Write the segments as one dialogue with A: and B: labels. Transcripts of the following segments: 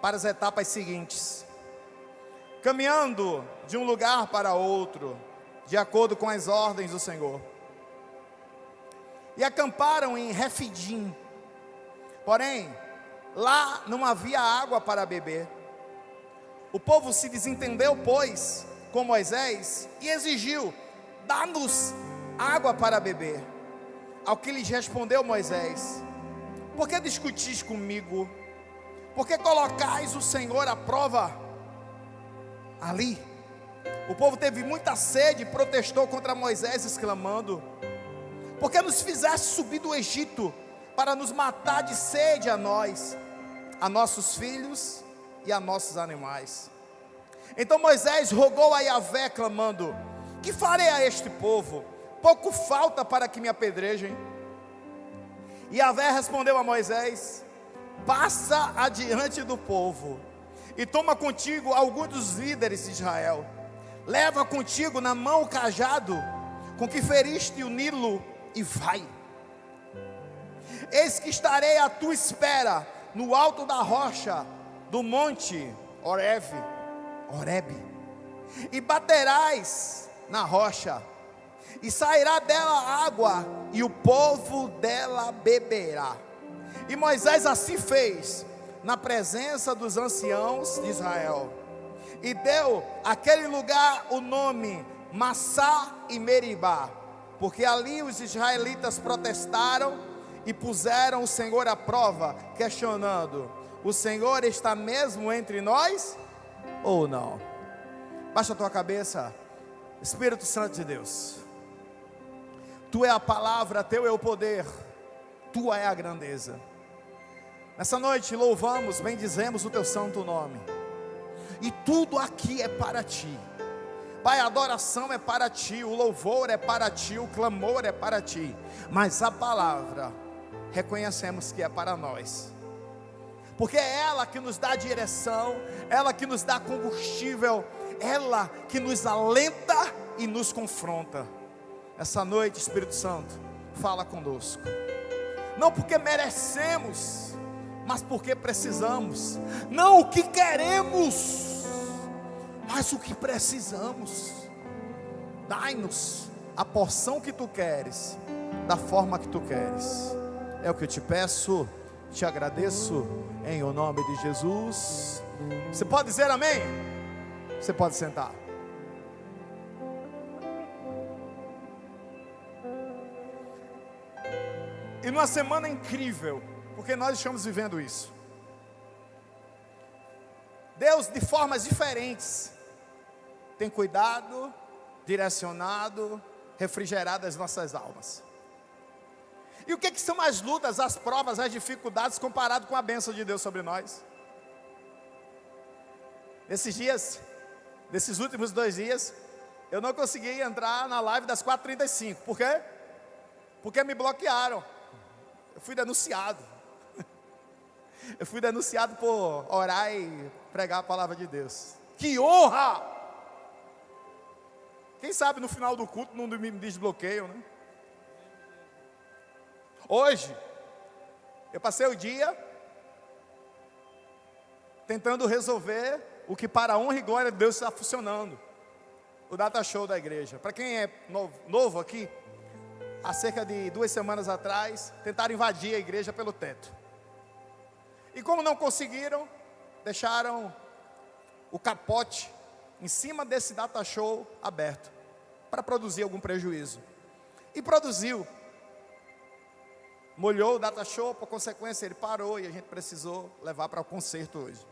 A: para as etapas seguintes, caminhando de um lugar para outro, de acordo com as ordens do Senhor. E acamparam em Refidim. Porém, lá não havia água para beber. O povo se desentendeu, pois, com Moisés e exigiu: dá-nos água para beber. Ao que lhes respondeu Moisés: por que discutis comigo? Por que colocais o Senhor à prova? Ali, o povo teve muita sede e protestou contra Moisés, exclamando: por que nos fizeste subir do Egito para nos matar de sede a nós, a nossos filhos e a nossos animais? Então Moisés rogou a Yahvé, clamando: que farei a este povo? Pouco falta para que me apedrejem. E Yahvé respondeu a Moisés: passa adiante do povo e toma contigo alguns dos líderes de Israel. Leva contigo na mão o cajado com que feriste o Nilo e vai. Eis que estarei à tua espera no alto da rocha do monte Horebe, e baterás na rocha, e sairá dela água, e o povo dela beberá. E Moisés assim fez, na presença dos anciãos de Israel, e deu àquele lugar o nome Massá e Meribá, porque ali os israelitas protestaram e puseram o Senhor à prova, questionando: o Senhor está mesmo entre nós ou não? Baixa a tua cabeça. Espírito Santo de Deus, Tu é a palavra, Teu é o poder, Tua é a grandeza. Nessa noite louvamos, bendizemos o Teu santo nome, e tudo aqui é para Ti. Pai, a adoração é para Ti, o louvor é para Ti, o clamor é para Ti, mas a palavra reconhecemos que é para nós, porque é ela que nos dá direção, ela que nos dá combustível, ela que nos alenta e nos confronta. Essa noite, Espírito Santo, fala conosco, não porque merecemos, mas porque precisamos, não o que queremos, mas o que precisamos. Dai-nos a porção que Tu queres, da forma que Tu queres. É o que eu te peço, te agradeço, em o nome de Jesus. Você pode dizer amém? Você pode sentar. E numa semana incrível, porque nós estamos vivendo isso, Deus de formas diferentes tem cuidado, direcionado, refrigerado as nossas almas. E o que são as lutas, as provas, as dificuldades comparado com a bênção de Deus sobre nós? Nesses dias, nesses últimos 2 dias, eu não consegui entrar na live das 4h35. Por quê? Porque me bloquearam. Eu fui denunciado. Eu fui denunciado por orar e pregar a palavra de Deus. Que honra! Quem sabe no final do culto não me desbloqueiam, né? Hoje, eu passei o dia tentando resolver o que para a honra e glória de Deus está funcionando. O data show da igreja. Para quem é novo aqui, há cerca de 2 semanas atrás, tentaram invadir a igreja pelo teto. E como não conseguiram, deixaram o capote em cima desse data show aberto, para produzir algum prejuízo. E produziu. Molhou o data show, por consequência ele parou e a gente precisou levar para o concerto hoje.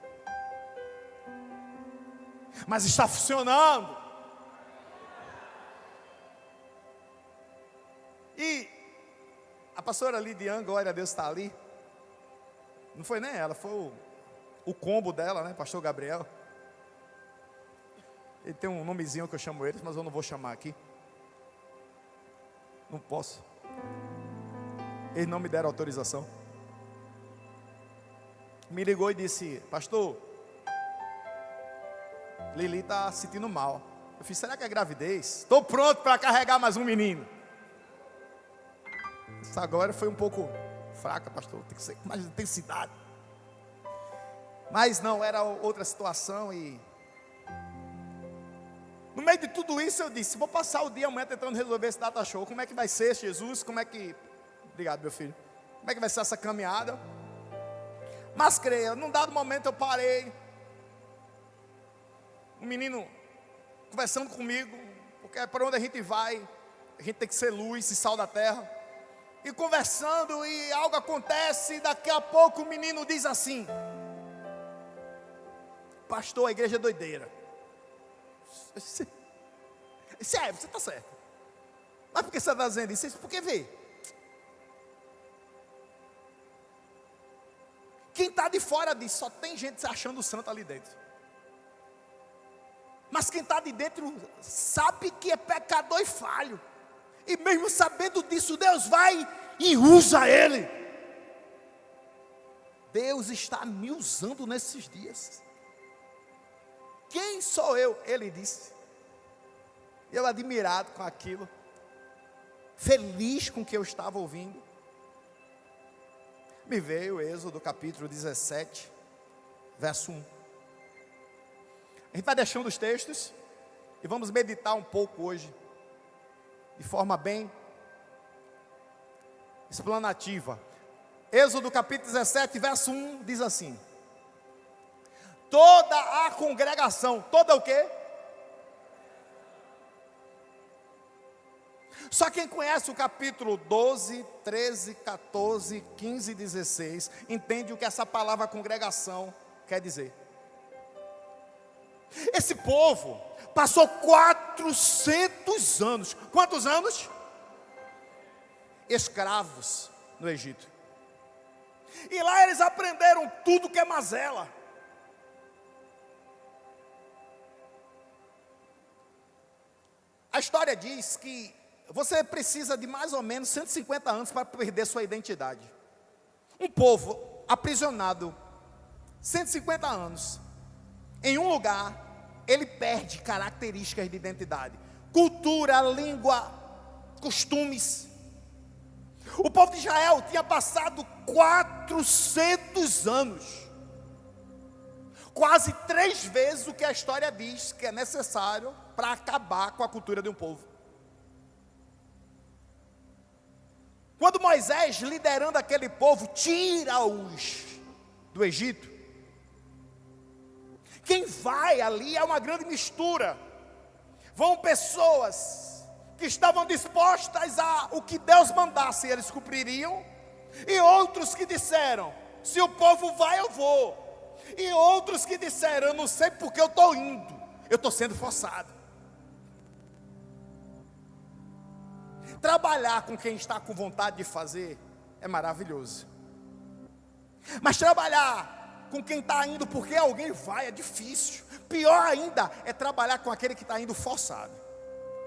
A: Mas está funcionando. E a pastora Lidiane, glória a Deus, está ali. Não foi nem ela, foi o combo dela, né, pastor Gabriel. Ele tem um nomezinho que eu chamo eles, mas eu não vou chamar aqui. Não posso. Eles não me deram autorização. Me ligou e disse: pastor, Lili está se sentindo mal. Eu fiz: será que é gravidez? Estou pronto para carregar mais um menino. Essa glória foi um pouco fraca, pastor. Tem que ser com mais intensidade. Mas não, era outra situação. E no meio de tudo isso eu disse, vou passar o dia amanhã tentando resolver esse data show. Como é que vai ser, Jesus? Como é que... Obrigado, meu filho. Como é que vai ser essa caminhada? Mas creia, num dado momento eu parei. Um menino conversando comigo, porque para onde a gente vai, a gente tem que ser luz e sal da terra. E conversando, e algo acontece, e daqui a pouco o menino diz assim: pastor, a igreja é doideira. Sério, você está certo. Mas por que você está dizendo isso? Porque vê, quem está de fora disso, só tem gente se achando santo ali dentro. Mas quem está de dentro sabe que é pecador e falho. E mesmo sabendo disso, Deus vai e usa ele. Deus está me usando nesses dias. Quem sou eu? Ele disse. Eu admirado com aquilo, feliz com o que eu estava ouvindo. Me veio Êxodo capítulo 17, verso 1. A gente vai deixando os textos e vamos meditar um pouco hoje, de forma bem explanativa. Êxodo capítulo 17, verso 1 diz assim: toda a congregação, toda o quê? Só quem conhece o capítulo 12, 13, 14, 15 e 16, entende o que essa palavra congregação quer dizer. Esse povo passou 400 anos, quantos anos? Escravos no Egito. E lá eles aprenderam tudo que é mazela. A história diz que você precisa de mais ou menos 150 anos para perder sua identidade. Um povo aprisionado 150 anos em um lugar, ele perde características de identidade, cultura, língua, costumes. O povo de Israel tinha passado 400 anos, quase 3 vezes o que a história diz que é necessário para acabar com a cultura de um povo. Quando Moisés, liderando aquele povo, tira-os do Egito, quem vai ali é uma grande mistura. Vão pessoas que estavam dispostas a o que Deus mandasse, eles cumpririam. E outros que disseram, se o povo vai, eu vou. E outros que disseram, eu não sei porque eu estou indo, eu estou sendo forçado. Trabalhar com quem está com vontade de fazer é maravilhoso. Mas trabalhar com quem está indo porque alguém vai é difícil. Pior ainda é trabalhar com aquele que está indo forçado.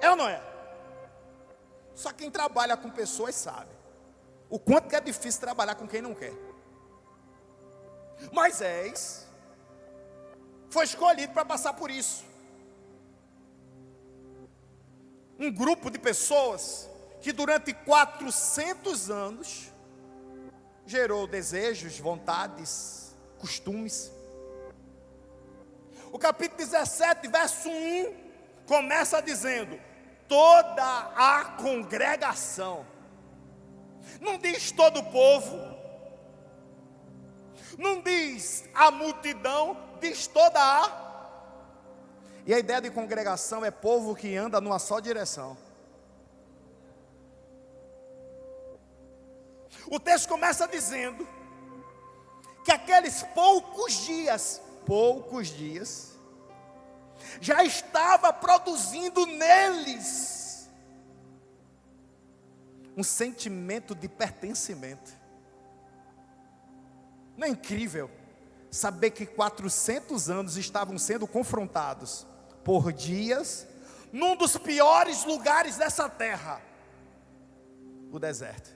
A: É ou não é? Só quem trabalha com pessoas sabe o quanto que é difícil trabalhar com quem não quer. Moisés foi escolhido para passar por isso. Um grupo de pessoas que durante 400 anos gerou desejos, vontades, costumes. O capítulo 17, verso 1, começa dizendo, toda a congregação. Não diz todo o povo, não diz a multidão, diz toda a. E a ideia de congregação é povo que anda numa só direção. O texto começa dizendo que aqueles poucos dias, já estava produzindo neles um sentimento de pertencimento. Não é incrível saber que 400 anos estavam sendo confrontados por dias, num dos piores lugares dessa terra, o deserto.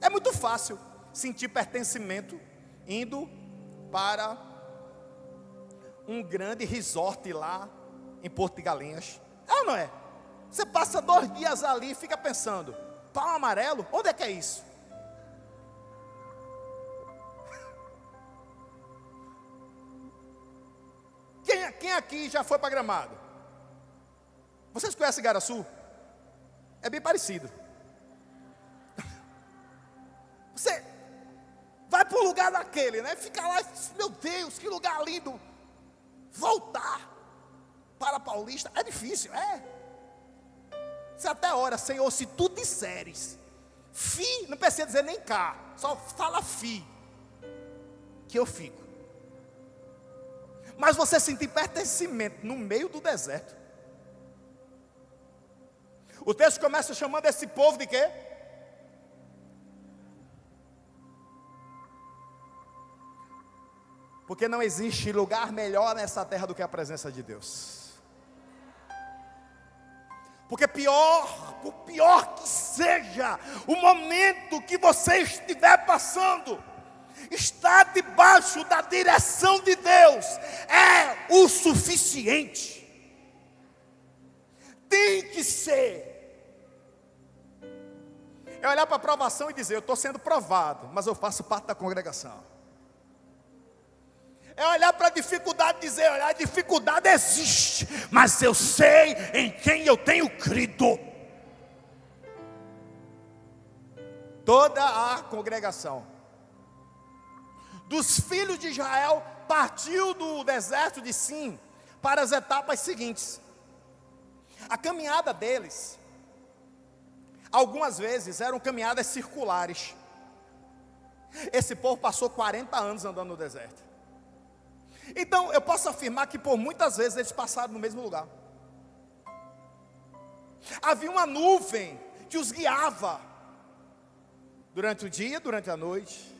A: É muito fácil sentir pertencimento indo para um grande resort lá em Porto de Galinhas. É ou não é? Você passa 2 dias ali e fica pensando, Pau Amarelo, onde é que é isso? Quem aqui já foi para Gramado? Vocês conhecem Igaraçu? É bem parecido. Você vai para o lugar daquele, né? Fica lá, meu Deus, que lugar lindo. Voltar para Paulista é difícil, é. Você até ora, Senhor, se tu disseres, fi, não precisa dizer nem cá, só fala fi, que eu fico. Mas você sentir pertencimento no meio do deserto. O texto começa chamando esse povo de quê? Porque não existe lugar melhor nessa terra do que a presença de Deus. Porque por pior que seja o momento que você estiver passando, estar debaixo da direção de Deus é o suficiente. Tem que ser. É olhar para a provação e dizer, eu estou sendo provado, mas eu faço parte da congregação. É olhar para a dificuldade e dizer, olha, a dificuldade existe, mas eu sei em quem eu tenho crido. Toda a congregação dos filhos de Israel partiu do deserto de Sim para as etapas seguintes. A caminhada deles, algumas vezes, eram caminhadas circulares. Esse povo passou 40 anos andando no deserto. Então, eu posso afirmar que por muitas vezes eles passaram no mesmo lugar. Havia uma nuvem que os guiava durante o dia, durante a noite.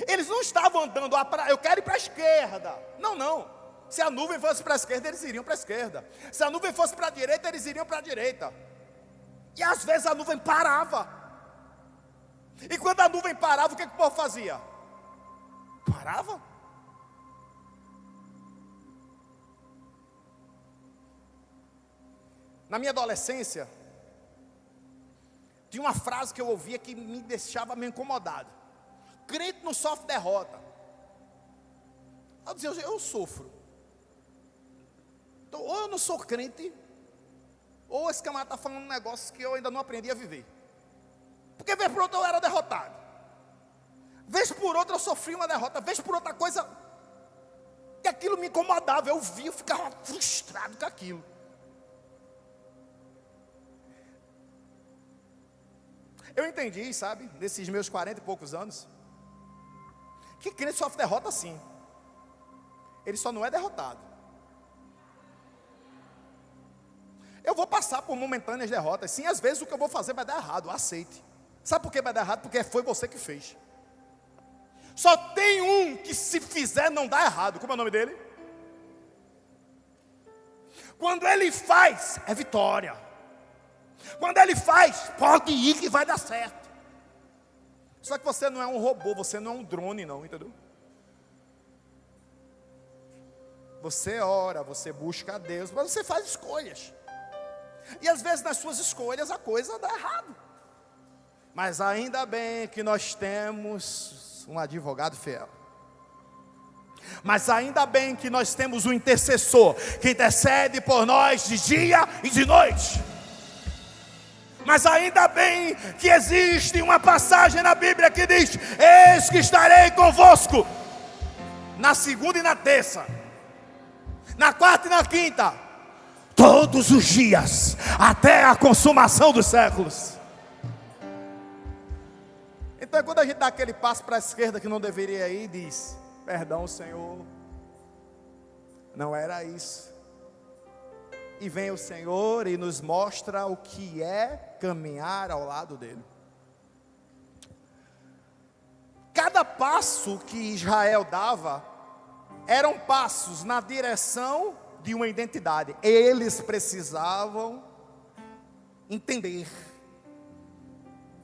A: Eles não estavam andando, eu quero ir para a esquerda. Não. Se a nuvem fosse para a esquerda, eles iriam para a esquerda. Se a nuvem fosse para a direita, eles iriam para a direita. E às vezes a nuvem parava. E quando a nuvem parava, o que o povo fazia? Parava. Na minha adolescência, tinha uma frase que eu ouvia que me deixava meio incomodado. Crente não sofre derrota. Eu dizia, eu sofro. Então, ou eu não sou crente, ou esse camarada está falando um negócio que eu ainda não aprendi a viver. Porque vez por outra eu era derrotado. Vez por outra eu sofri uma derrota. Vez por outra coisa, que aquilo me incomodava. Eu via, eu ficava frustrado com aquilo. Eu entendi, sabe, nesses meus 40 e poucos anos, que crente sofre derrota sim. Ele só não é derrotado. Eu vou passar por momentâneas derrotas. Sim, às vezes o que eu vou fazer vai dar errado, aceite. Sabe por que vai dar errado? Porque foi você que fez. Só tem um que se fizer não dá errado. Como é o nome dele? Quando ele faz, é vitória. Quando ele faz, pode ir que vai dar certo. Só que você não é um robô, você não é um drone não, entendeu? Você ora, você busca a Deus, mas você faz escolhas. E às vezes nas suas escolhas a coisa dá errado. Mas ainda bem que nós temos um advogado fiel. Mas ainda bem que nós temos um intercessor que intercede por nós de dia e de noite. Mas ainda bem que existe uma passagem na Bíblia que diz: eis que estarei convosco na segunda e na terça, na quarta e na quinta, todos os dias, até a consumação dos séculos. Então quando a gente dá aquele passo para a esquerda que não deveria ir, diz: perdão, Senhor, não era isso. E vem o Senhor e nos mostra o que é caminhar ao lado dele. Cada passo que Israel dava eram passos na direção de uma identidade. Eles precisavam entender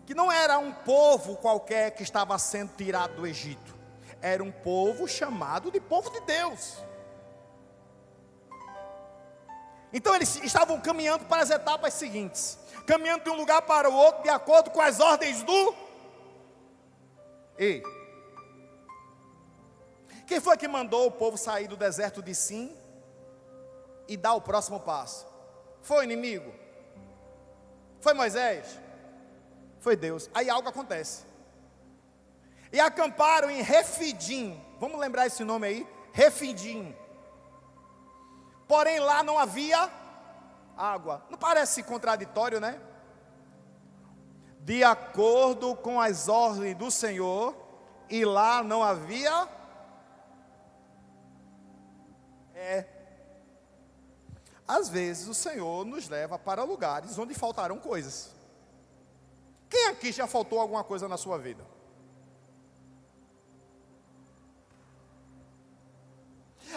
A: que não era um povo qualquer que estava sendo tirado do Egito. Era um povo chamado de povo de Deus. Então eles estavam caminhando para as etapas seguintes, caminhando de um lugar para o outro, de acordo com as ordens do... Ei, Quem foi que mandou o povo sair do deserto de Sim e dar o próximo passo? Foi o inimigo? Foi Moisés? Foi Deus. Aí algo acontece. E acamparam em Refidim. Vamos lembrar esse nome aí? Refidim. Porém lá não havia água. Não parece contraditório, né? De acordo com as ordens do Senhor, e lá não havia. Às vezes o Senhor nos leva para lugares onde faltarão coisas. Quem aqui já faltou alguma coisa na sua vida?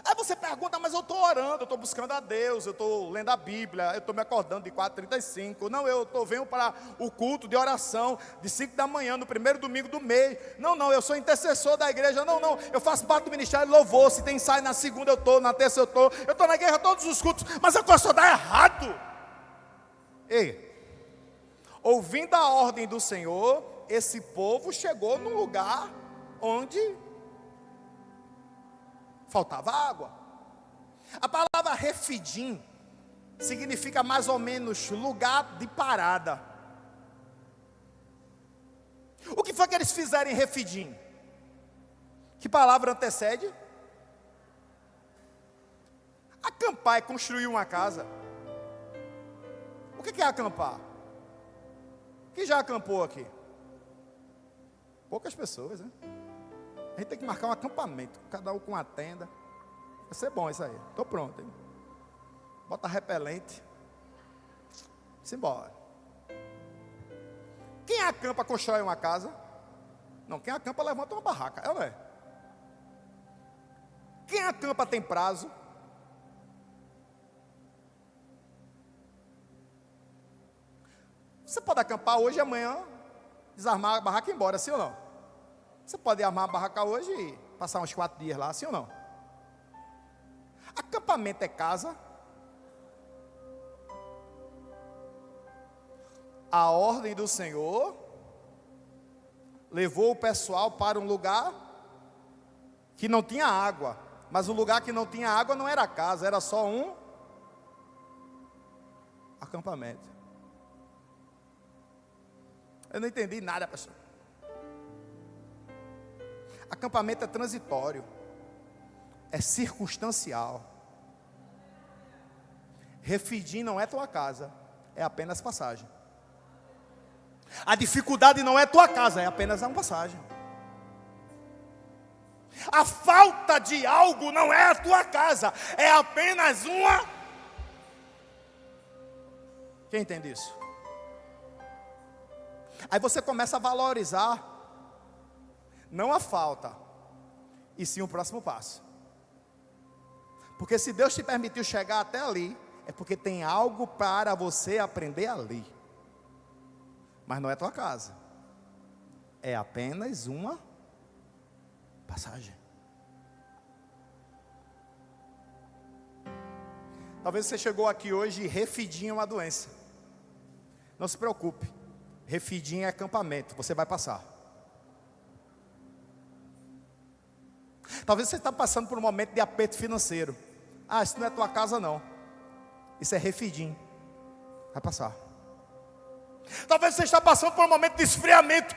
A: Aí você pergunta, mas eu estou orando, eu estou buscando a Deus, eu estou lendo a Bíblia, eu estou me acordando de 4h35. Não, venho para o culto de oração de 5 da manhã, no primeiro domingo do mês. Não, eu sou intercessor da igreja. Não, eu faço parte do ministério de louvor. Se tem ensaio na segunda eu estou, na terça eu estou na igreja todos os cultos, mas a coisa só dá errado. Ei, ouvindo a ordem do Senhor, esse povo chegou num lugar onde faltava água. A palavra Refidim significa mais ou menos lugar de parada. O que foi que eles fizeram em Refidim? Que palavra antecede? Acampar é construir uma casa. O que é acampar? Quem já acampou aqui? Poucas pessoas, né? A gente tem que marcar um acampamento, cada um com uma tenda. Vai ser bom isso aí. Estou pronto, hein? Bota repelente. Simbora. Quem acampa constrói uma casa? Não, quem acampa levanta uma barraca, é ou não é? Quem acampa tem prazo? Você pode acampar hoje e amanhã desarmar a barraca e ir embora, sim ou não? Você pode armar a barraca hoje e passar uns 4 dias lá, sim ou não? Acampamento é casa. A ordem do Senhor levou o pessoal para um lugar que não tinha água. Mas o lugar que não tinha água não era casa, era só um acampamento. Eu não entendi nada, pessoal. Acampamento é transitório, é circunstancial. Refidim não é tua casa, é apenas passagem. A dificuldade não é tua casa, é apenas uma passagem. A falta de algo não é a tua casa, é apenas uma. Quem entende isso? Aí você começa a valorizar não a falta, e sim o próximo passo. Porque se Deus te permitiu chegar até ali, é porque tem algo para você aprender ali. Mas não é tua casa, é apenas uma passagem. Talvez você chegou aqui hoje e Refidim é uma doença. Não se preocupe, Refidim é acampamento, você vai passar. Talvez você está passando por um momento de aperto financeiro. Isso não é tua casa não. Isso é Refidim. Vai passar. Talvez você está passando por um momento de esfriamento.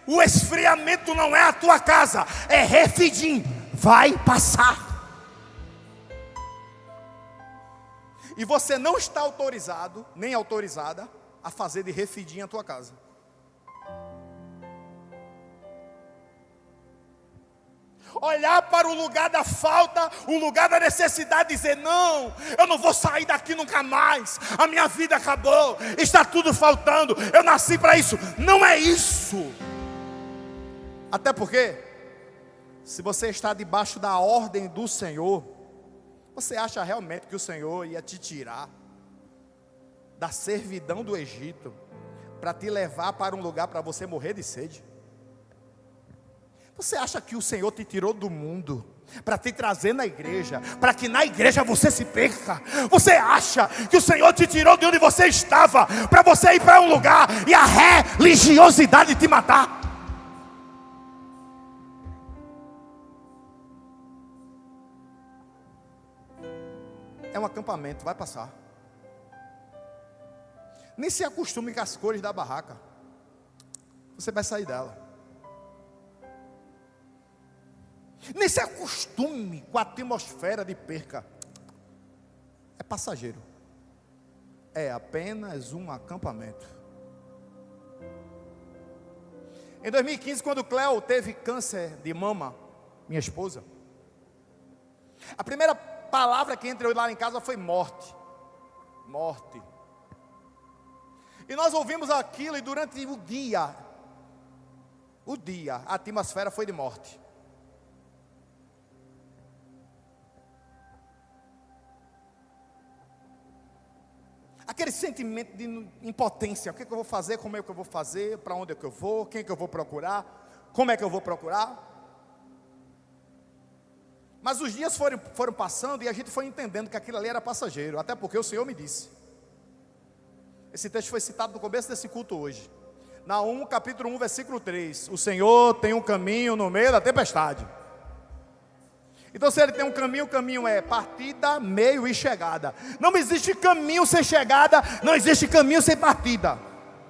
A: O esfriamento não é a tua casa, é Refidim. Vai passar. E você não está autorizado, nem autorizada, a fazer de Refidim a tua casa. Olhar para o lugar da falta, o lugar da necessidade, e dizer: não, eu não vou sair daqui nunca mais, a minha vida acabou, está tudo faltando, eu nasci para isso. Não é isso. Até porque, se você está debaixo da ordem do Senhor, você acha realmente que o Senhor ia te tirar da servidão do Egito para te levar para um lugar para você morrer de sede? Você acha que o Senhor te tirou do mundo para te trazer na igreja, para que na igreja você se perca? Você acha que o Senhor te tirou de onde você estava para você ir para um lugar e a religiosidade te matar? é um acampamento, vai passar. Nem se acostume com as cores da barraca. Você vai sair dela. Nem se acostume com a atmosfera de perca. É passageiro. É apenas um acampamento. Em 2015, quando Cleo teve câncer de mama, minha esposa, a primeira palavra que entrou lá em casa foi morte. Morte. E nós ouvimos aquilo e durante o dia, a atmosfera foi de morte. Aquele sentimento de impotência. O que é que eu vou fazer? Como é que eu vou fazer? Para onde é que eu vou? Quem é que eu vou procurar? Como é que eu vou procurar? Mas os dias foram passando e a gente foi entendendo que aquilo ali era passageiro. Até porque o Senhor me disse. Esse texto foi citado no começo desse culto hoje. Naum, capítulo 1, versículo 3. O Senhor tem um caminho no meio da tempestade. Então se Ele tem um caminho, o caminho é partida, meio e chegada. Não existe caminho sem chegada, não existe caminho sem partida.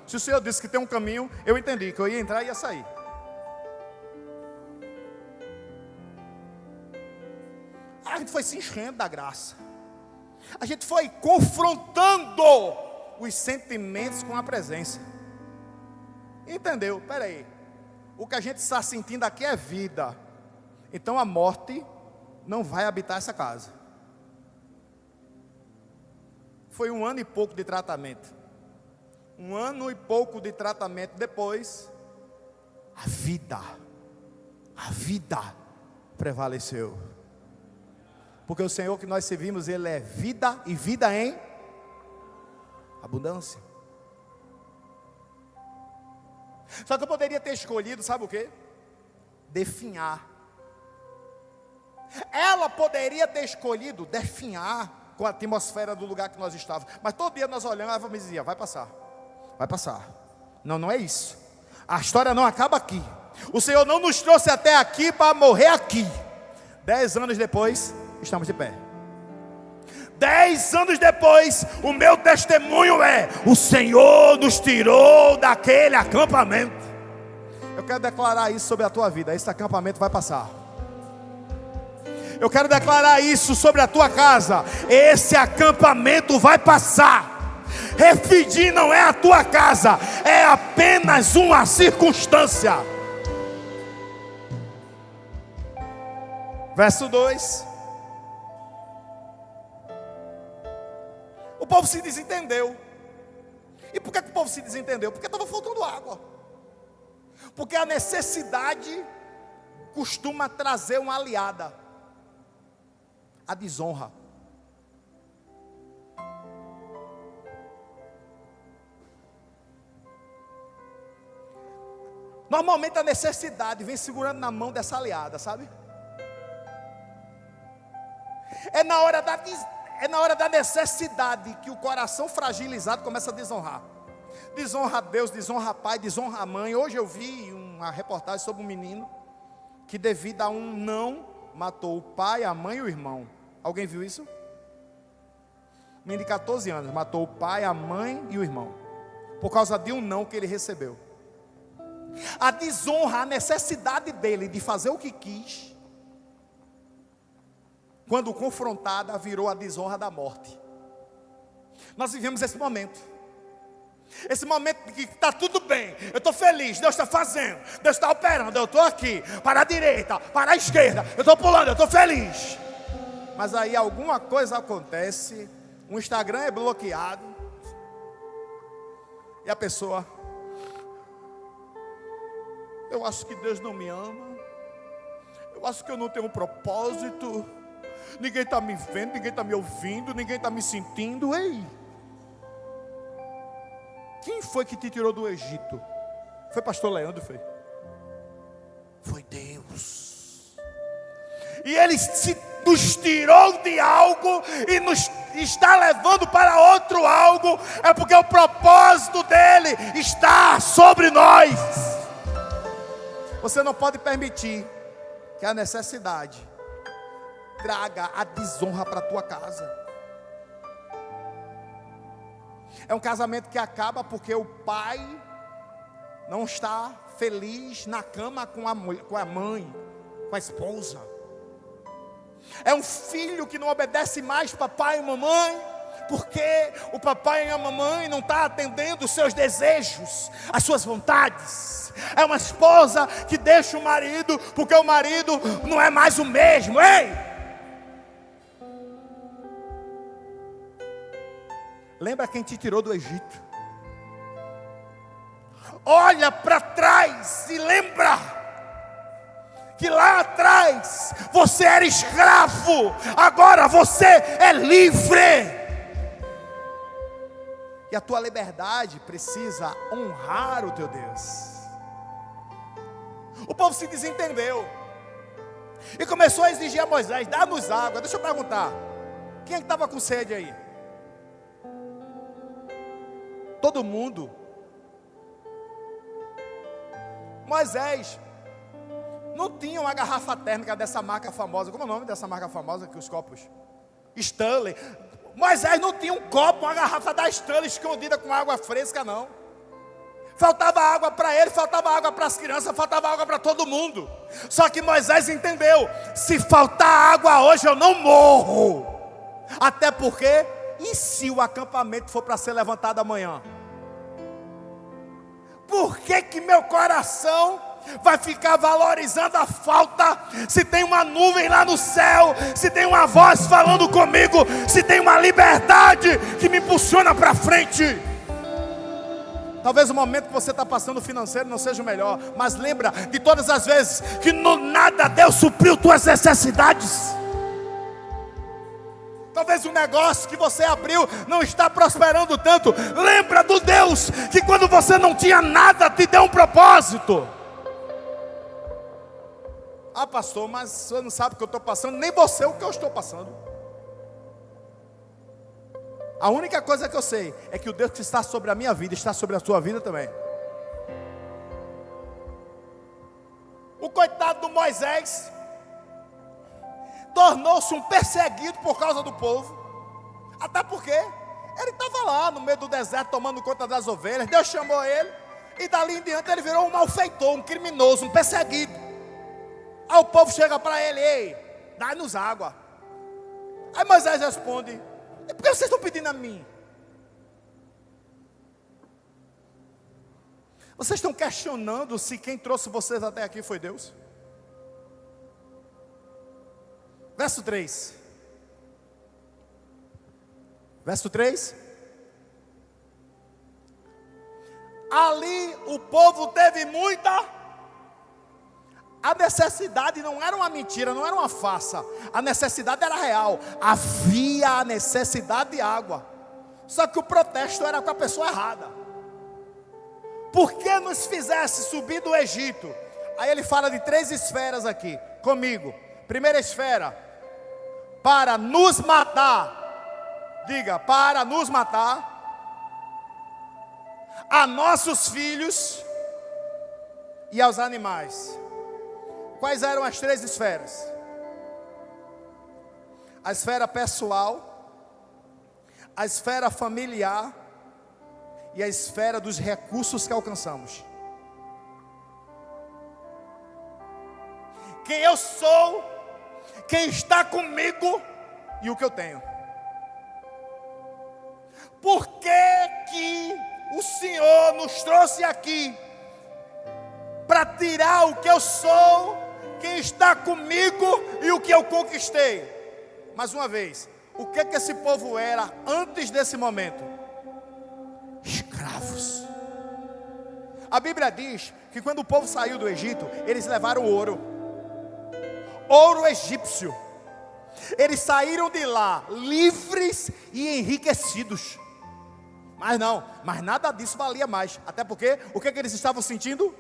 A: Se o Senhor disse que tem um caminho, eu entendi que eu ia entrar e ia sair. A gente foi se enchendo da graça. A gente foi confrontando os sentimentos com a presença. Entendeu? Espera aí. O que a gente está sentindo aqui é vida. Então a morte não vai habitar essa casa. Foi 1 ano e pouco de tratamento. 1 ano e pouco de tratamento depois, a vida prevaleceu. Porque o Senhor que nós servimos, Ele é vida e vida em abundância. Só que eu poderia ter escolhido, sabe o quê? Definhar. Ela poderia ter escolhido definhar com a atmosfera do lugar que nós estávamos. Mas todo dia nós olhamos, ela me dizia, vai passar. Vai passar. Não, não é isso. A história não acaba aqui. O Senhor não nos trouxe até aqui para morrer aqui. 10 anos depois, estamos de pé. 10 anos depois, o meu testemunho é: o Senhor nos tirou daquele acampamento. Eu quero declarar isso sobre a tua vida. Esse acampamento vai passar. Eu quero declarar isso sobre a tua casa. Esse acampamento vai passar. Refidim não é a tua casa, é apenas uma circunstância. Verso 2. O povo se desentendeu. E por que o povo se desentendeu? Porque estava faltando água. Porque a necessidade costuma trazer uma aliada: a desonra. Normalmente a necessidade vem segurando na mão dessa aliada, sabe? É na hora da necessidade que o coração fragilizado começa a desonrar. Desonra a Deus, desonra a pai, desonra a mãe. Hoje eu vi uma reportagem sobre um menino que, devido a um não, matou o pai, a mãe e o irmão. Alguém viu isso? Um menino de 14 anos matou o pai, a mãe e o irmão, por causa de um não que ele recebeu. A desonra, a necessidade dele de fazer o que quis, quando confrontada, virou a desonra da morte. Nós vivemos esse momento. Esse momento que está tudo bem, eu estou feliz, Deus está fazendo, Deus está operando, eu estou aqui, para a direita, para a esquerda, eu estou pulando, eu estou feliz. Mas aí alguma coisa acontece, o Instagram é bloqueado, e a pessoa: eu acho que Deus não me ama, eu acho que eu não tenho um propósito, ninguém está me vendo, ninguém está me ouvindo, ninguém está me sentindo. Ei, quem foi que te tirou do Egito? Foi pastor Leandro, foi Deus. E Ele nos tirou de algo e nos está levando para outro algo. É porque o propósito dele está sobre nós. Você não pode permitir que a necessidade traga a desonra para a tua casa. É um casamento que acaba porque o pai não está feliz na cama com a mãe, com a esposa. É um filho que não obedece mais papai e mamãe, porque o papai e a mamãe não estão atendendo os seus desejos, as suas vontades. É uma esposa que deixa o marido, porque o marido não é mais o mesmo. Ei! Lembra quem te tirou do Egito? Olha para trás e lembra que lá atrás você era escravo, agora você é livre. E a tua liberdade precisa honrar o teu Deus. O povo se desentendeu e começou a exigir a Moisés: dá-nos água. Deixa eu perguntar, quem é que estava com sede aí? Todo mundo. Moisés não tinha uma garrafa térmica dessa marca famosa. Como é o nome dessa marca famosa que os copos? Stanley. Moisés não tinha um copo, uma garrafa da Stanley escondida com água fresca, não. Faltava água para ele, faltava água para as crianças, faltava água para todo mundo. Só que Moisés entendeu: se faltar água hoje eu não morro. Até porque, e se o acampamento for para ser levantado amanhã? Por que meu coração vai ficar valorizando a falta, se tem uma nuvem lá no céu, se tem uma voz falando comigo, se tem uma liberdade que me impulsiona para frente? Talvez o momento que você está passando financeiro não seja o melhor, mas lembra de todas as vezes que no nada Deus supriu tuas necessidades. Talvez o negócio que você abriu não está prosperando tanto. Lembra do Deus que quando você não tinha nada te deu um propósito. Ah, pastor, mas você não sabe o que eu estou passando, nem você o que eu estou passando. A única coisa que eu sei é que o Deus que está sobre a minha vida está sobre a sua vida também. O coitado do Moisés tornou-se um perseguido por causa do povo. Até porque ele estava lá no meio do deserto tomando conta das ovelhas. Deus chamou ele e dali em diante ele virou um malfeitor, um criminoso, um perseguido. Aí o povo chega para ele: ei, dá-nos água. Aí Moisés responde: e por que vocês estão pedindo a mim? Vocês estão questionando se quem trouxe vocês até aqui foi Deus? Verso 3. Verso 3. Ali o povo teve muita. A necessidade não era uma mentira, não era uma farsa. A necessidade era real. Havia a necessidade de água. Só que o protesto era com a pessoa errada. Por que nos fizesse subir do Egito? Aí ele fala de 3 esferas aqui, comigo. Primeira esfera: para nos matar. Diga, para nos matar. A nossos filhos e aos animais. Quais eram as 3 esferas? A esfera pessoal, a esfera familiar e a esfera dos recursos que alcançamos. Quem eu sou, quem está comigo e o que eu tenho. Por que o Senhor nos trouxe aqui? Para tirar o que eu sou, quem está comigo e o que eu conquistei. Mais uma vez, o que esse povo era antes desse momento? Escravos. A Bíblia diz que quando o povo saiu do Egito, eles levaram ouro egípcio. Eles saíram de lá livres e enriquecidos. Mas nada disso valia mais. Até porque, o que eles estavam sentindo?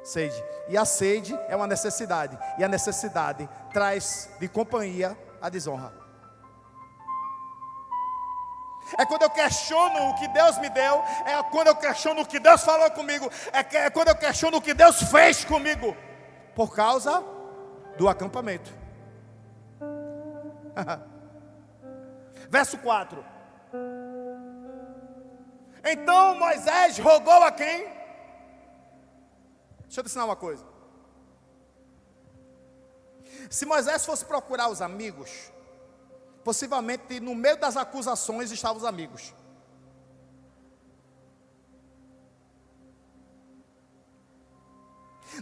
A: Sede. E a sede é uma necessidade. E a necessidade traz de companhia a desonra. É quando eu questiono o que Deus me deu. É quando eu questiono o que Deus falou comigo. É quando eu questiono o que Deus fez comigo. Por causa do acampamento. Verso 4. Então Moisés rogou a quem? Deixa eu te ensinar uma coisa. Se Moisés fosse procurar os amigos, possivelmente no meio das acusações estavam os amigos.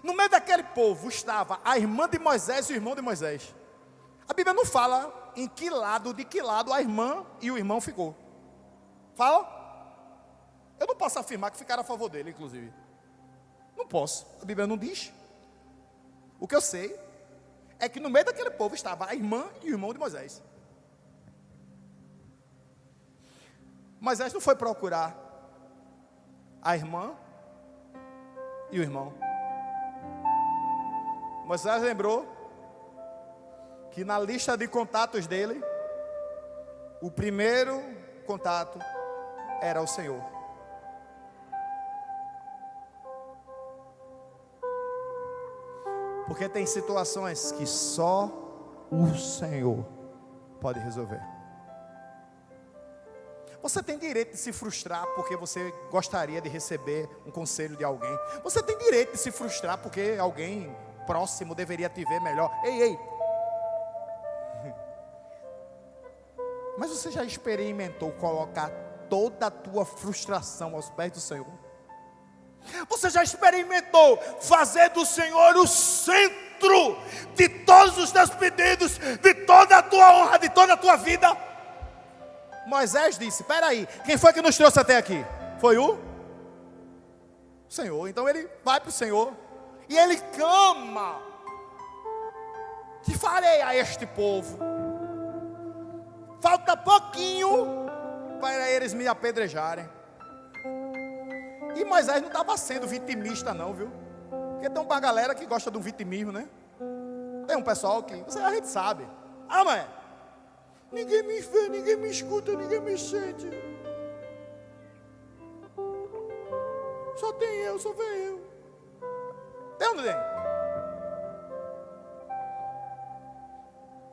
A: No meio daquele povo estava a irmã de Moisés e o irmão de Moisés. A Bíblia não fala de que lado a irmã e o irmão ficou. Fala? Eu não posso afirmar que ficaram a favor dele, inclusive. Não posso, a Bíblia não diz. O que eu sei é que no meio daquele povo estava a irmã e o irmão de Moisés. Moisés não foi procurar a irmã e o irmão. Moisés lembrou que na lista de contatos dele, o primeiro contato era o Senhor. Porque tem situações que só o Senhor pode resolver. Você tem direito de se frustrar porque você gostaria de receber um conselho de alguém. Você tem direito de se frustrar porque alguém próximo deveria te ver melhor. Ei. Mas você já experimentou colocar toda a tua frustração aos pés do Senhor? Você já experimentou fazer do Senhor o centro de todos os teus pedidos, de toda a tua honra, de toda a tua vida? Moisés disse: espera aí, quem foi que nos trouxe até aqui? Foi o Senhor. Então ele vai para o Senhor e ele clama: que farei a este povo? Falta pouquinho para eles me apedrejarem. E Moisés não estava sendo vitimista não, viu? Porque tem uma galera que gosta do vitimismo, né? Tem um pessoal que, a gente sabe. Ah, mas ninguém me vê, ninguém me escuta, ninguém me sente. Só tem eu, só vem eu. Tem ou não tem?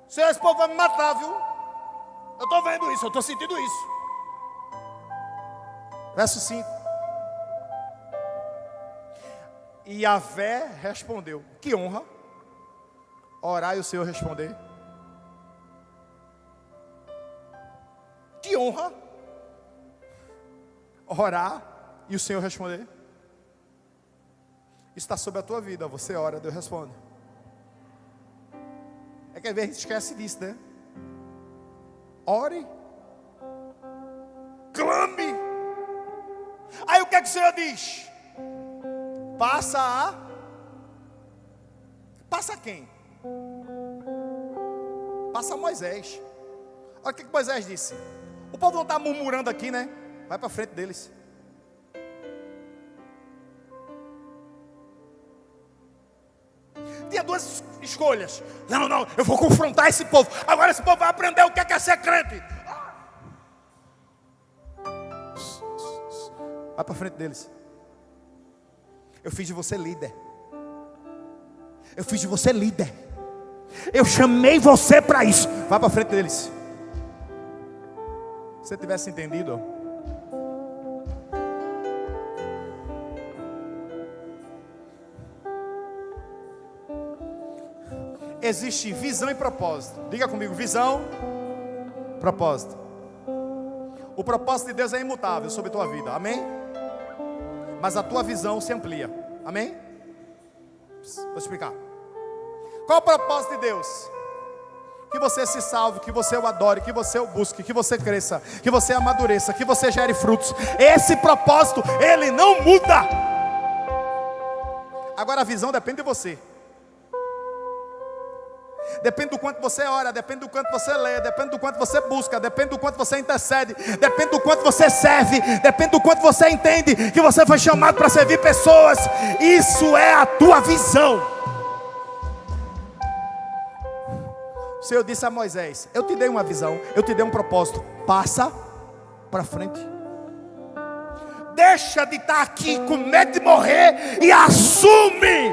A: Se esse povo vai me matar, viu? Eu estou vendo isso, eu estou sentindo isso. Verso 5. E Yahvé respondeu: que honra orar e o Senhor responder. Que honra orar e o Senhor responder. Isso está sobre a tua vida. Você ora, Deus responde. É que às vezes a gente esquece disso, né? Ore, clame. Aí o que é que o Senhor diz? Passa quem? Passa Moisés. Olha o que Moisés disse. O povo não está murmurando aqui, né? Vai para frente deles. Tinha duas escolhas. Não, eu vou confrontar esse povo. Agora esse povo vai aprender o que é ser crente. Vai para frente deles. Eu fiz de você líder. Eu fiz de você líder. Eu chamei você para isso. Vai para frente deles. Se você tivesse entendido, existe visão e propósito. Diga comigo: visão, propósito. O propósito de Deus é imutável sobre a tua vida, amém? Mas a tua visão se amplia, amém? Vou explicar. Qual o propósito de Deus? Que você se salve, que você o adore, que você o busque, que você cresça, que você amadureça, que você gere frutos. Esse propósito, ele não muda. Agora a visão depende de você. Depende do quanto você ora, depende do quanto você lê, depende do quanto você busca, depende do quanto você intercede, depende do quanto você serve, depende do quanto você entende que você foi chamado para servir pessoas. Isso é a tua visão. O Senhor disse a Moisés: eu te dei uma visão, eu te dei um propósito, passa para frente. Deixa de estar aqui com medo de morrer e assume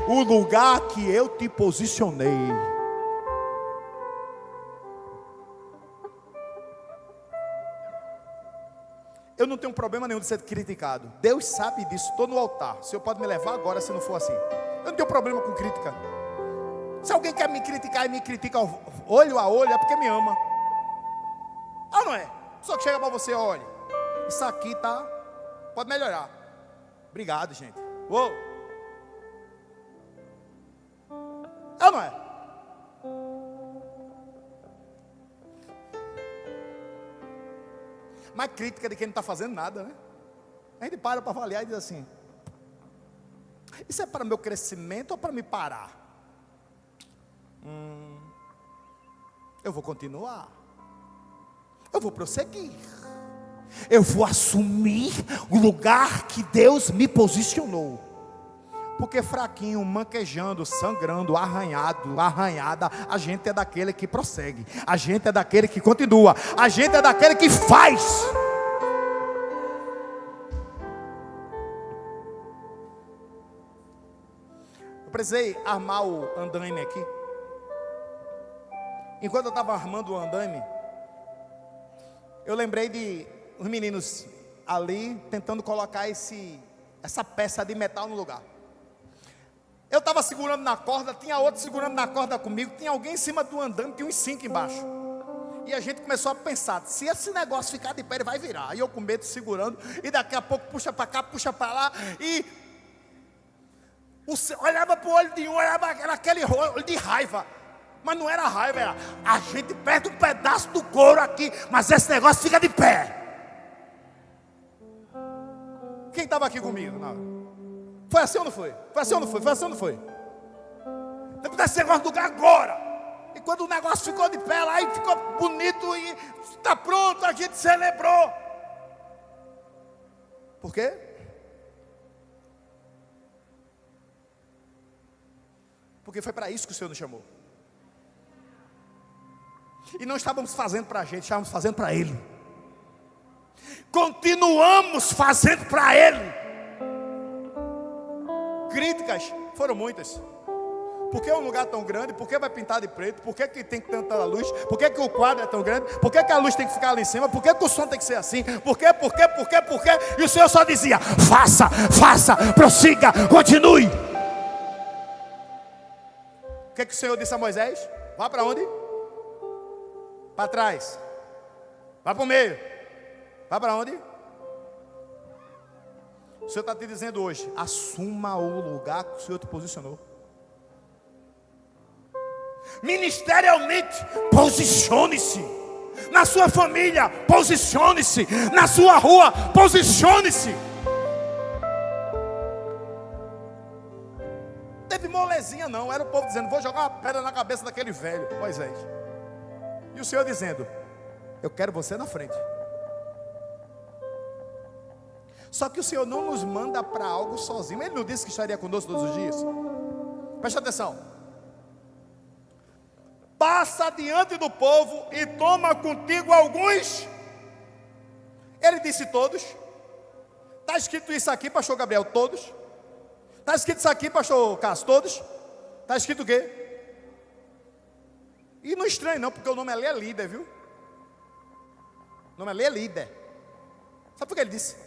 A: o lugar que eu te posicionei. Eu não tenho problema nenhum de ser criticado. Deus sabe disso, estou no altar. O Senhor pode me levar agora se não for assim. Eu não tenho problema com crítica. Se alguém quer me criticar e me critica olho a olho, é porque me ama. Ah, não é? Só que chega para você, olha, isso aqui tá, pode melhorar. Obrigado, gente. Uou. É ou não é? Mas crítica de quem não está fazendo nada, né? A gente para avaliar e diz assim: isso é para meu crescimento ou para me parar? Eu vou continuar. Eu vou prosseguir. Eu vou assumir o lugar que Deus me posicionou. Porque fraquinho, manquejando, sangrando, arranhada, a gente é daquele que prossegue. A gente é daquele que continua. A gente é daquele que faz. Eu precisei armar o andaime aqui. Enquanto eu estava armando o andaime, eu lembrei de os meninos ali tentando colocar essa peça de metal no lugar. Eu estava segurando na corda, tinha outro segurando na corda comigo, tinha alguém em cima do andaime, tinha uns 5 embaixo. E a gente começou a pensar, se esse negócio ficar de pé, ele vai virar. Aí eu com medo segurando, e daqui a pouco puxa para cá, puxa para lá, e olhava para o olho de um, olhava aquele olho de raiva. Mas não era raiva, era a gente perde um pedaço do couro aqui, mas esse negócio fica de pé. Quem estava aqui comigo? Não. Foi assim ou não foi? Foi assim ou não foi? Foi assim ou não foi? Temos esse negócio do lugar agora. E quando o negócio ficou de pé lá e ficou bonito e está pronto, a gente celebrou. Por quê? Porque foi para isso que o Senhor nos chamou. E não estávamos fazendo para a gente, estávamos fazendo para Ele. Continuamos fazendo para Ele. Críticas foram muitas. Por que é um lugar tão grande? Por que vai pintar de preto? Por que tem tanta luz? Por que o quadro é tão grande? Por que a luz tem que ficar ali em cima? Por que o som tem que ser assim? Por quê? E o Senhor só dizia: faça, prossiga, continue. O que o Senhor disse a Moisés? Vá para onde? Para trás. Vá para o meio. Vá para onde? O Senhor está te dizendo hoje: assuma o lugar que o Senhor te posicionou. Ministerialmente, posicione-se. Na sua família, posicione-se. Na sua rua, posicione-se. Teve molezinha não, era o povo dizendo: vou jogar uma pedra na cabeça daquele velho Moisés. E o Senhor dizendo: eu quero você na frente. Só que o Senhor não nos manda para algo sozinho. Ele não disse que estaria conosco todos os dias. Preste atenção. Passa diante do povo e toma contigo alguns. Ele disse todos. Está escrito isso aqui, pastor Gabriel? Todos. Está escrito isso aqui, pastor Cássio? Todos. Está escrito o quê? E não estranhe não, porque o nome ali é líder, viu? O nome ali é líder. Sabe por que ele disse?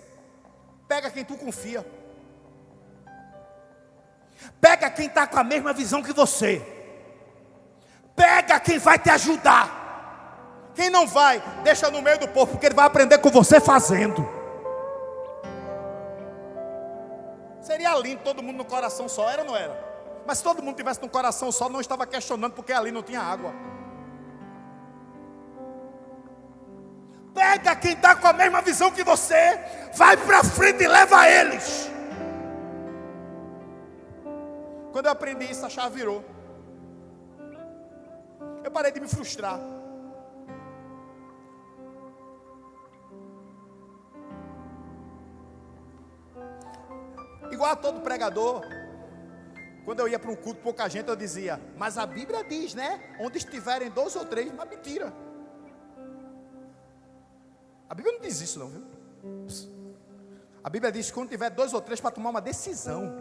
A: Pega quem tu confia. Pega quem está com a mesma visão que você. Pega quem vai te ajudar. Quem não vai, deixa no meio do povo, porque ele vai aprender com você fazendo. Seria lindo todo mundo no coração só, era ou não era? Mas se todo mundo tivesse no coração só, não estava questionando porque ali não tinha água. Pega quem está com a mesma visão que você, vai para frente e leva eles. Quando eu aprendi isso, a chave virou. Eu parei de me frustrar. Igual a todo pregador, quando eu ia para um culto, pouca gente, eu dizia: mas a Bíblia diz, né? Onde estiverem 2 ou 3, mas mentira. A Bíblia não diz isso não, viu? A Bíblia diz que quando tiver 2 ou 3 para tomar uma decisão,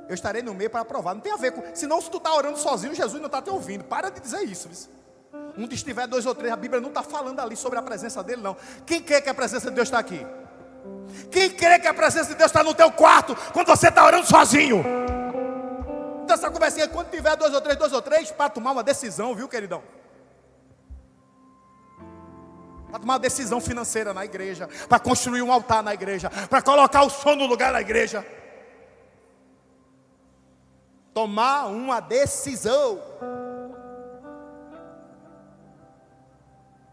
A: eu estarei no meio para aprovar. Não tem a ver com... Senão se tu está orando sozinho, Jesus não está te ouvindo. Para de dizer isso, viu? Onde estiver 2 ou 3, a Bíblia não está falando ali sobre a presença dele, não. Quem crê que a presença de Deus está aqui? Quem crê que a presença de Deus está no teu quarto, quando você está orando sozinho? Então essa conversinha, quando tiver 2 ou 3, para tomar uma decisão, viu, queridão? Para tomar uma decisão financeira na igreja, para construir um altar na igreja, para colocar o som no lugar na igreja. Tomar uma decisão.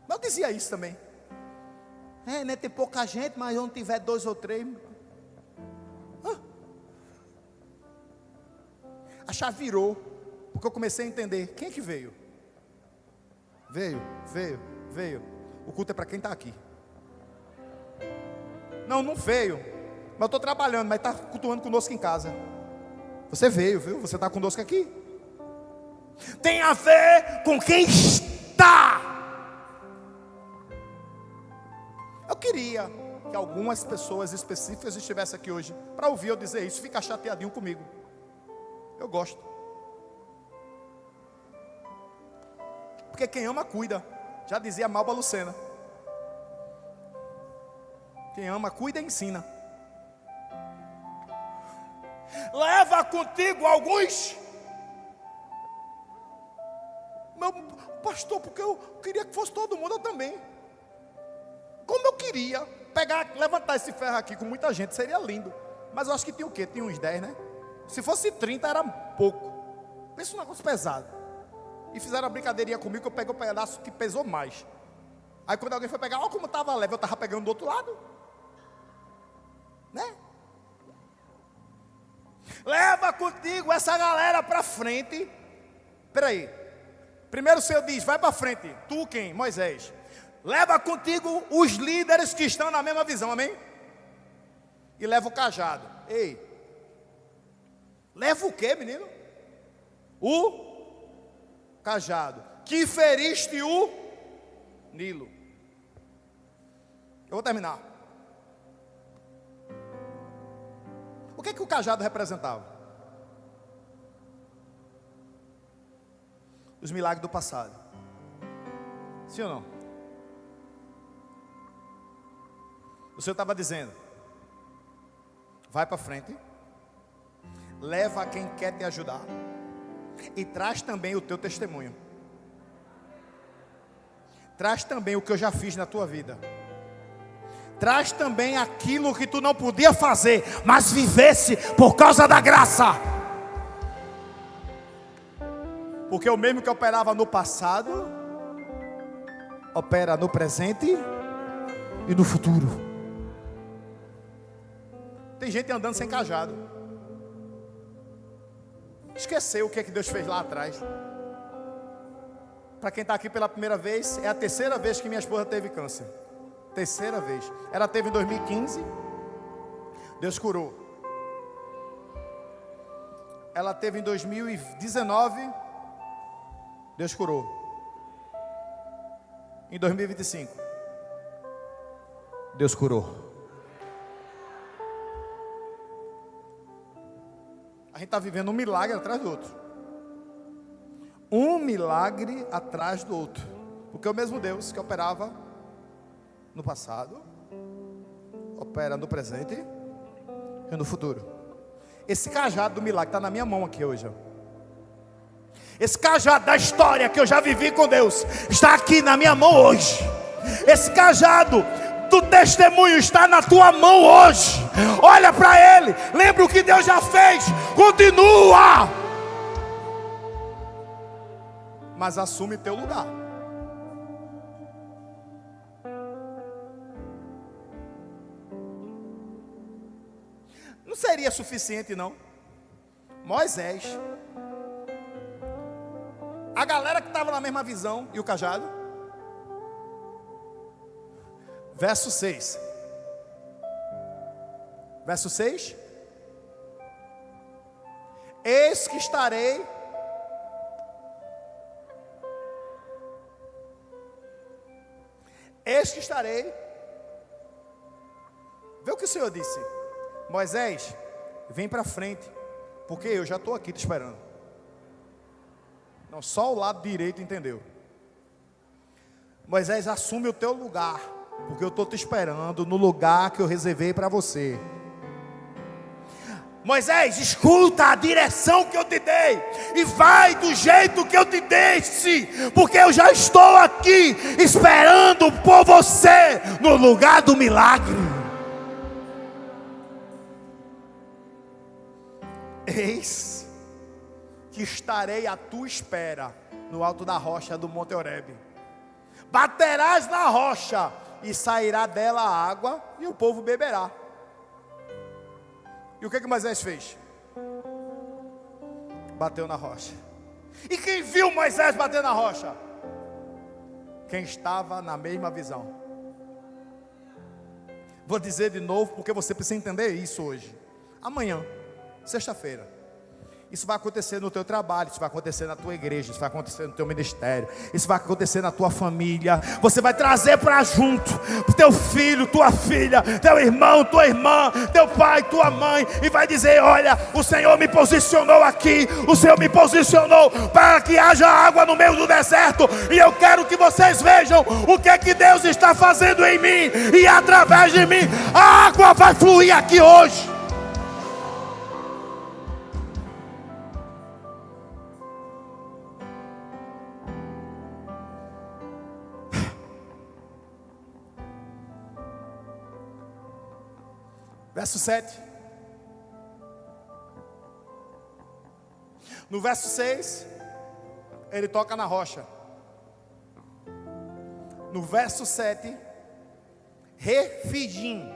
A: Eu dizia isso também. Né, tem pouca gente, mas onde tiver 2 ou 3. A chave virou, porque eu comecei a entender. Quem é que veio? Veio. O culto é para quem está aqui. Não veio. Mas eu estou trabalhando, mas está cultuando conosco em casa. Você veio, viu? Você está conosco aqui. Tem a ver com quem está. Eu queria que algumas pessoas específicas estivessem aqui hoje para ouvir eu dizer isso, ficar chateadinho comigo. Eu gosto. Porque quem ama, cuida. Já dizia Malba Lucena. Quem ama, cuida e ensina. Leva contigo alguns. Meu pastor, porque eu queria que fosse todo mundo, eu também. Como eu queria levantar esse ferro aqui com muita gente, seria lindo. Mas eu acho que tinha o quê? Tinha uns 10, né? Se fosse 30 era pouco. Pensa um negócio pesado. E fizeram a brincadeirinha comigo, que eu peguei o pedaço que pesou mais. Aí quando alguém foi pegar, olha como estava leve, eu estava pegando do outro lado. Né? Leva contigo essa galera para frente. Peraí. Primeiro o Senhor diz, vai para frente. Tu quem? Moisés. Leva contigo os líderes que estão na mesma visão, amém? E leva o cajado. Ei. Leva o quê, menino? O cajado. Que feriste o Nilo. Eu vou terminar. O que o cajado representava? Os milagres do passado. Sim ou não? O Senhor estava dizendo, vai para frente, leva quem quer te ajudar e traz também o teu testemunho. Traz também o que eu já fiz na tua vida. Traz também aquilo que tu não podia fazer, mas vivesse por causa da graça. Porque o mesmo que operava no passado, opera no presente e no futuro. Tem gente andando sem cajado. Esqueceu o que é que Deus fez lá atrás. Para quem está aqui pela primeira vez, é a terceira vez que minha esposa teve câncer. Terceira vez. Ela teve em 2015. Deus curou. Ela teve em 2019. Deus curou. Em 2025. Deus curou. A gente está vivendo um milagre atrás do outro. Um milagre atrás do outro. Porque é o mesmo Deus que operava no passado, opera no presente e no futuro. Esse cajado do milagre está na minha mão aqui hoje. Esse cajado da história que eu já vivi com Deus está aqui na minha mão hoje. Esse cajado do testemunho está na tua mão hoje. Olha para ele, lembra o que Deus já fez, continua, mas assume teu lugar. Não seria suficiente não? Moisés, a galera que estava na mesma visão e o cajado. Verso 6. Verso 6. Eis que estarei Vê o que o Senhor disse. Moisés, vem para frente, porque eu já estou aqui te esperando. Não, só o lado direito entendeu. Moisés, assume o teu lugar, porque eu estou te esperando no lugar que eu reservei para você. Moisés, escuta a direção que eu te dei e vai do jeito que eu te disse, porque eu já estou aqui esperando por você no lugar do milagre. Eis que estarei à tua espera no alto da rocha do Monte Horebe. Baterás na rocha e sairá dela a água e o povo beberá. E o que Moisés fez? Bateu na rocha. E quem viu Moisés bater na rocha? Quem estava na mesma visão. Vou dizer de novo porque você precisa entender isso hoje. Amanhã, sexta-feira, isso vai acontecer no teu trabalho, isso vai acontecer na tua igreja, isso vai acontecer no teu ministério, isso vai acontecer na tua família. Você vai trazer para junto teu filho, tua filha, teu irmão, tua irmã, teu pai, tua mãe, e vai dizer: olha, o Senhor me posicionou aqui, o Senhor me posicionou para que haja água no meio do deserto, e eu quero que vocês vejam o que é que Deus está fazendo em mim e através de mim. A água vai fluir aqui hoje. Verso 7. No verso 6, ele toca na rocha. No verso 7, Refidim,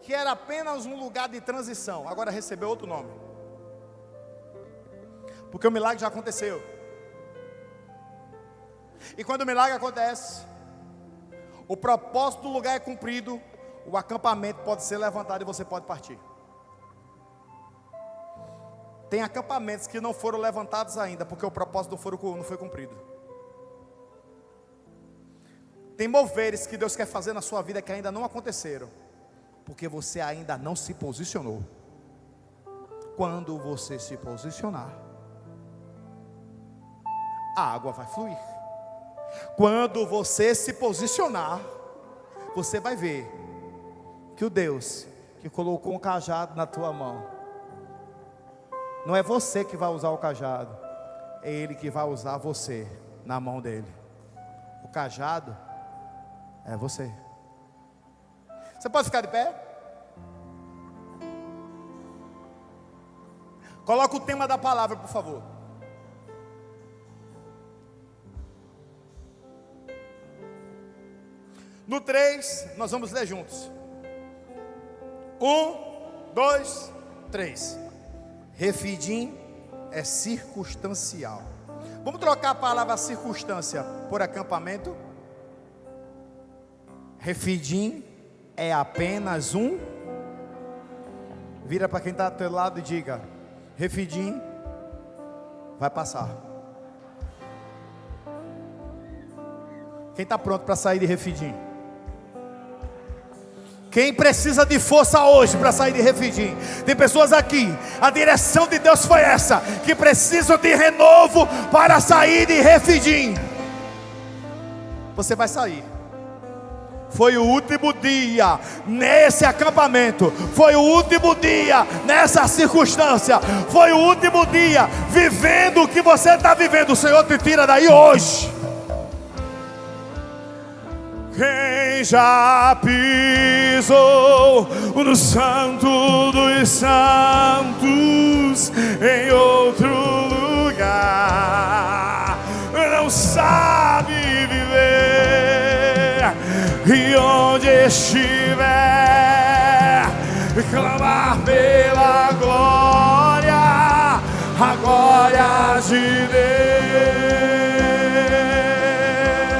A: que era apenas um lugar de transição, agora recebeu outro nome, porque o milagre já aconteceu. E quando o milagre acontece, o propósito do lugar é cumprido, o acampamento pode ser levantado e você pode partir. Tem acampamentos que não foram levantados ainda, porque o propósito não foi cumprido. Tem moveres que Deus quer fazer na sua vida que ainda não aconteceram, porque você ainda não se posicionou. Quando você se posicionar, a água vai fluir. Quando você se posicionar, você vai ver que o Deus que colocou um cajado na tua mão, não é você que vai usar o cajado, é Ele que vai usar você na mão dele. O cajado é você. Você pode ficar de pé? Coloca o tema da palavra, por favor. No 3, nós vamos ler juntos. 1, 2, 3. Refidim é circunstancial. Vamos trocar a palavra circunstância por acampamento? Refidim é apenas um. Vira para quem está ao teu lado e diga: Refidim vai passar. Quem está pronto para sair de Refidim? Quem precisa de força hoje para sair de Refidim? Tem pessoas aqui, a direção de Deus foi essa, que precisam de renovo para sair de Refidim. Você vai sair. Foi o último dia nesse acampamento, foi o último dia nessa circunstância, foi o último dia vivendo o que você está vivendo. O Senhor te tira daí hoje. Quem já pisou no santo dos santos em outro lugar não sabe viver, e onde estiver clamar pela glória, a glória de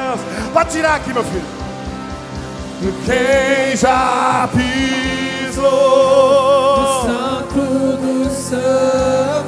A: Deus. Pode tirar aqui, meu filho. Quem já pisou
B: no santo dos santos